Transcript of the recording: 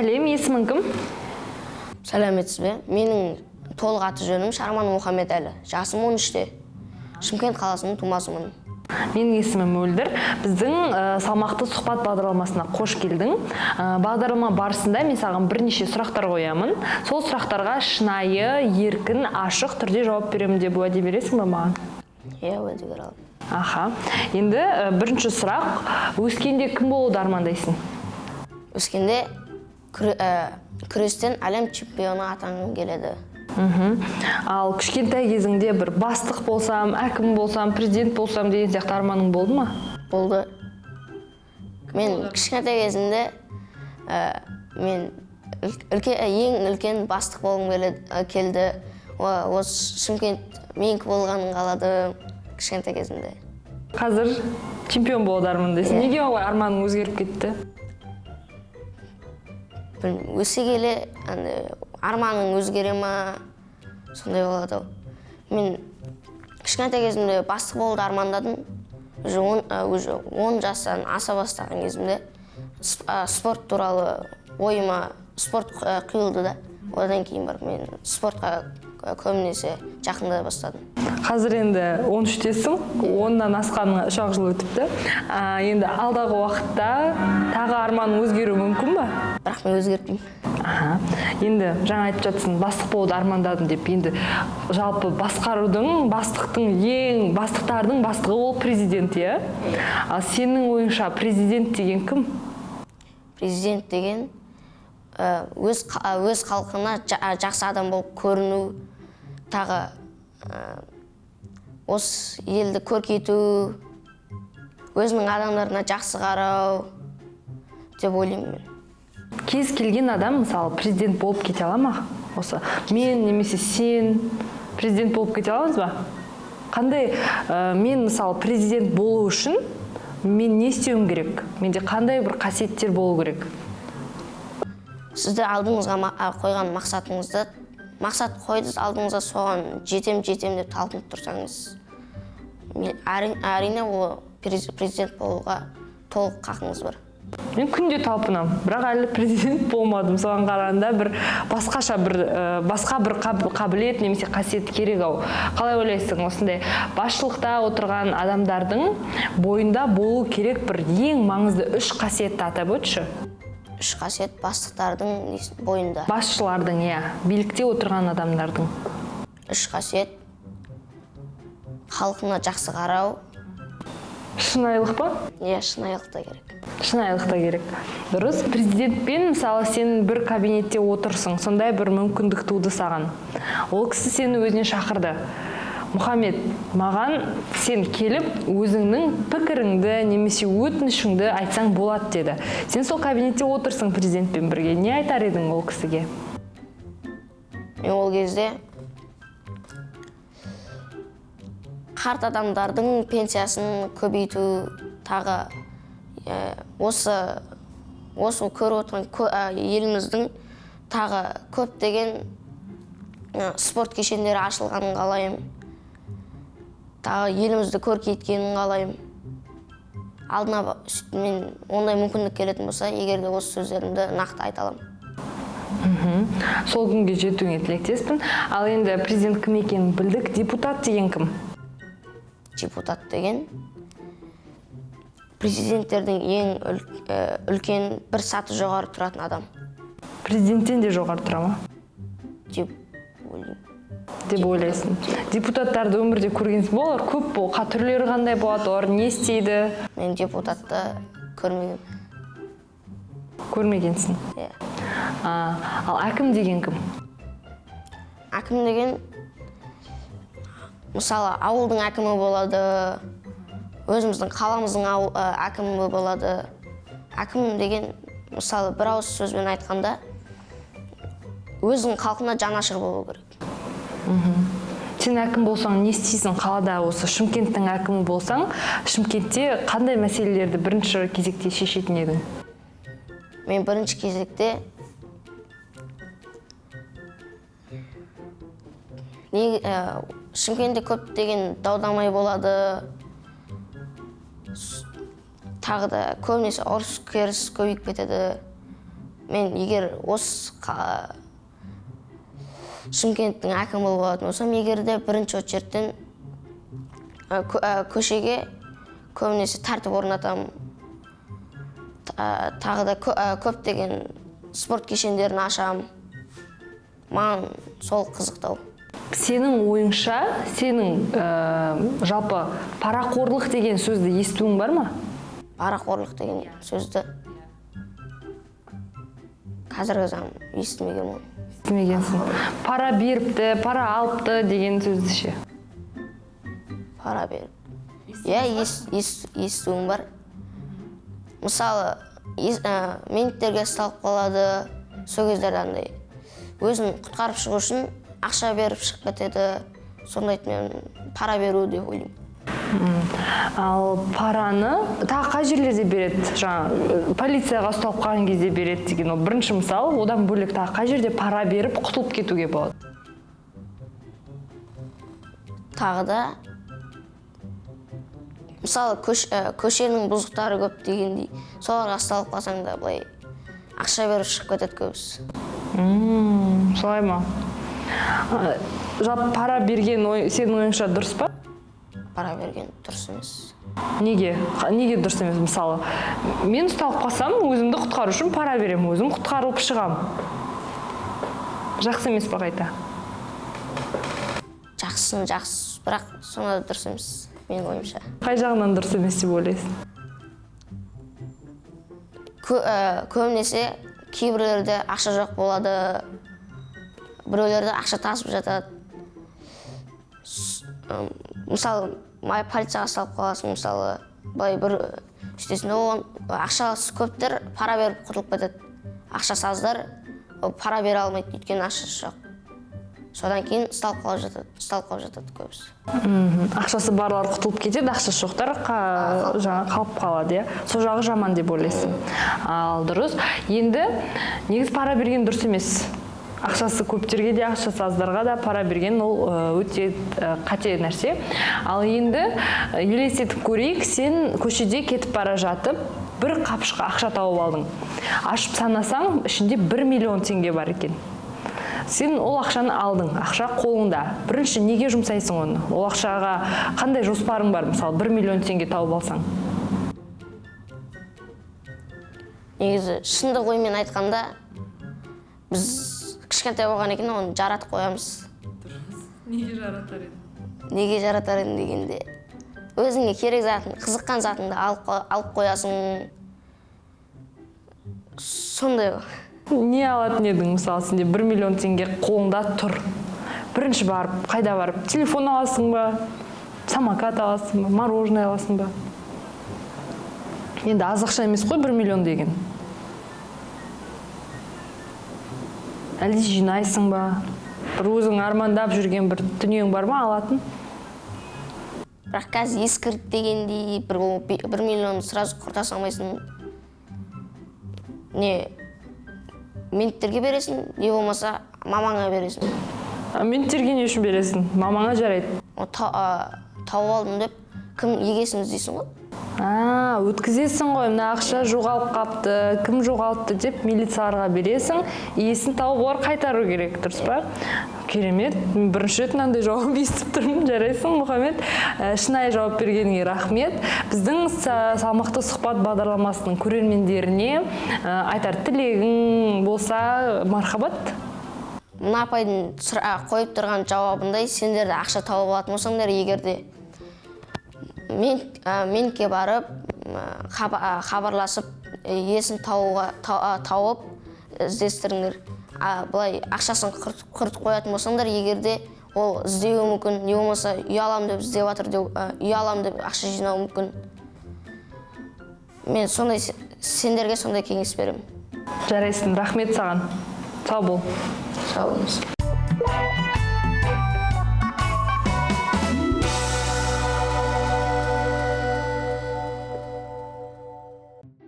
сәлем, есімің кім? Сәлеметсіз бе? Менің толық аты жөнім Шарман Мұхаммедәлі. Жасым 13-те. Шымкент қаласының тумасымын. Менің есімім Мөлдір. Біздің салмақты сұхбат бағдарламасына қош келдің. Бағдарлама барысында мен саған бірнеше сұрақтар қоямын. Сол сұрақтарға шынайы, еркін, ашық түрде жауап беремін деп уәде бересің бе маған? Иә, уәде бере аламын. Аха. Енді бірінші сұрақ, өскенде кім болуды армандайсың? Өскенде күрестен әлем чемпионы атанғым келеді. Ал кішкентай кезіңде бір бастық болсам, әкім болсам, президент болсам деген сияқты арманың болды ма? Болды. Мен кішкентай кезімде мен ең үлкен бастық болғым келді. Осы Шымкент менікі болғанын қаладым кішкентай кезімде. Қазір чемпион болуды армандайсың. Неге олай арманың өзгеріп кетті? Өсе келе арманың өзгере ма, сондай болады. Мен кішкентай кезімде бастық болуды армандадым. Уже 10 жастан аса бастаған кезімде спорт туралы ойыма спорт құйылды да. Одан кейін барып мен спортқа көбінесе жақындай бастадым. Қазір енді 13-тесің, 10-нан асқаныңа 3 жыл өтіпті. Енді алдағы уақытта тағы арманың өзгеруі мүмкін ба? Бірақ мен өзгертпеймін. Енді жаңа айтып жатсың, бастық болуды армандадым деп. Енді жалпы бастықтардың бастығы ол президент, иә? Ал сенің ойыңша президент деген кім? Президент деген өз халқына жақсы адам болып көріну, тағы осы елді көркейту, өзінің адамдарына жақсы қарау деп ойлаймын мен. Кез келген адам, мысалы, президент болып кете ала ма? Осы мен немесе сен президент болып кете аламыз ба? Қандай мен, мысалы, президент болу үшін мен не істеуім керек? Менде қандай бір қасиеттер болу керек? Сізді алдыңызға қойған мақсат қойдыңыз, алдыңызға соған жетем деп талпынып тұрсаңыз, әрине ол президент болуға толық хақыңыз бар. Мен күнде талпынам, бірақ әлі президент болмадым. Соған қарағанда басқа бір қабілет немесе қасиет керек ау. Қалай ойлайсың, осындай басшылықта отырған адамдардың бойында болу керек бір ең маңызды 3 қасиетті атап өтші? 3 қасиет бастықтардың бойында. Басшылардың, иә, билікте отырған адамдардың. 3 қасиет: халқына жақсы қарау. Шынайылық па? Иә, шынайылық та керек. Шынайылық та керек. Дұрыс. Президентпен, мысалы, сен бір кабинетте отырсың, сондай бір мүмкіндік туды саған. Ол кісі сені өзіне шақырды. Мұхаммед, маған сен келіп, өзіңнің пікіріңді немесе өтінішіңді айтсаң болады деді. Сен сол кабинетте отырсың президентпен бірге. Не айтар едің ол кісіге? Мен ол кезде қарт адамдардың пенсиясын көбейту, тағы осы көріп отырған еліміздің тағы көптеген спорт кешендері ашылғанын қалаймын. Тағы елімізді көркейткенін қалаймын. Алдына мен ондай мүмкіндік келетін болса, егерде осы сөздерімді нақты айта аламын. Сол күнге жетуіңе тілектеспін. Ал енді президент кім екенін білдік. Депутат деген кім? Депутат деген президенттердің ең үлкен бір саты жоғары тұратын адам. Президенттен де жоғары тұра ма? Деп ойлаймын. Деп ойлайсың. Депутаттарды өмірде көргенсің бе? Олар көп бол, түрлері қандай болады, олар не істейді? Мен депутатты көрмегенмін. Көрмегенсің? Иә. Ал әкім деген кім? Әкім деген, мысалы, ауылдың әкімі болады, өзіміздің қаламыздың әкімі болады. Әкім деген, мысалы, бір ауыз сөзбен айтқанда, өзінің халқына жанашыр болу керек. Сен әкім болсаң не істейсің? Қалада осы Шымкенттің әкімі болсаң, Шымкентте қандай мәселелерді бірінші кезекте шешетін едің? Мен бірінші кезекте Шымкентте көптеген дау-дамай болады. Тағы да көбінесе ұрыс-керіс көбейіп кетеді. мен егер осы Шымкенттің әкімі болатын болсам, егерде бірінші очерттен көшеге көбінесе тәртіп орнатамын. Тағы да көптеген спорт кешендерін ашамын. Маған сол қызықтау. Сенің ойыңша, сенің жалпы парақорлық деген сөзді естуің бар ма? Парақорлық деген сөзді қазіргі заман естімегенмін. Естімегенсің. Пара беріпті, пара алыпты деген сөзді ше? Пара беріп. Естуім бар. Мысалы, менттерге ұсталып қалады, сол кездерде андай өзін құтқарып шығу үшін ақша беріп шығып кетеді. Сондайды мен пара беру деп ойлаймын. Ал параны тағы қай жерлерде береді? Жаңа полицияға ұсталып қалған кезде береді деген ол бірінші мысал. Одан бөлек тағы қай жерде пара беріп құтылып кетуге болады? Тағы да мысалы көшенің бұзықтары көп дегендей, соларға ұсталып қалсаң да былай ақша беріп шығып кетеді көбісі. Солай ма? Жалпы пара берген сенің ойыңша дұрыс па? Пара берген дұрыс емес. Неге? Неге дұрыс емес? Мысалы, мен ұсталып қалсам, өзімді құтқару үшін пара беремін, өзім құтқарылып шығам. Жақсы емес па қайта? Жақсы, бірақ сонда дұрыс емес, менің ойымша. Қай жағынан дұрыс емес деп ойлайсың? Көбінесе кейбіреулерде ақша жоқ болады, біреулерде ақша тасып жатады. Мысалы, полицияға ұсталып қаласың, мысалы, былай бір үстесінде оған ақшасы көптер пара беріп құтылып кетеді. Ақшасыздар пара бере алмайды, өйткені ақшасы жоқ. Содан кейін ұсталып қалып жатады көбісі. Ақшасы барлар құтылып кетеді, ақшасы жоқтар қалып қалады, сол жағы жаман деп ойлайсың. Ал дұрыс. Енді негіз пара берген дұрыс емес. Ақшасы көптерге де, ақшасы аздарға да пара берген ол өте қате нәрсе. Ал енді елестетіп көрейік, сен көшеде кетіп бара жатып, бір қапшыққа ақша тауып алдың. Ашып санасаң, ішінде 1 миллион теңге бар екен. Сен ол ақшаны алдың, ақша қолыңда. Бірінші неге жұмсайсың оны? Ол ақшаға қандай жоспарың бар? Мысалы, 1 миллион теңге тауып алсаң. Негізі, шындық оймен айтқанда, біз кішкентай болған екен, оны жаратып қоямыз. Неге жаратар едің? Неге жаратар едің дегенде, өзіңе керек затын, қызыққан затыңды алып қоясың. Сондай. Не алатын едің, мысалы, сенде 1 миллион теңге қолыңда тұр. Бірінші барып, қайда барып, телефон аласың ба, самокат аласың ба, мороженое аласың ба? Енді аз ақша емес қой 1 миллион деген. Әлде жинайсың ба? Бір өзің армандап жүрген бір дүниең бар ма алатын? Бірақ қазір ескірт дегендей 1 миллион сразу құрта салмайсың. Не менттерге бересің, не болмаса мамаңа бересің. Менттерге не үшін бересің? Мамаңа жарайды. Тауып алдым деп кім егесін іздейсің ғой? Өткізесің ғой, мына ақша жоғалып қапты, кім жоғалтты деп милицияларға бересің, иесін тауып олар қайтару керек, дұрыс па? Керемет, бірінші рет мынандай жауап естіп тұрмын, жарайсың, Мұхаммед. Шынайы жауап бергеніңе рахмет. Біздің салмақты сұхбат бағдарламасының көрермендеріне айтар тілегің болса, мархабат. Мына апайдың қойып тұрған жауабындай, сендер де ақша тауып алатын болсаңдар, егерде ментке барып, хабарласып, иесін тауып іздестіріңдер. Бұлай ақшасын құртып қоятын болсаңдар, егерде ол іздеуі мүмкін, не болмаса ұялам деп іздеп жатыр деп, ұялам деп ақша жинауы мүмкін. Мен сендерге сондай кеңес беремін. Жарайсың, рахмет саған. Сау бол. Сау болыңыз.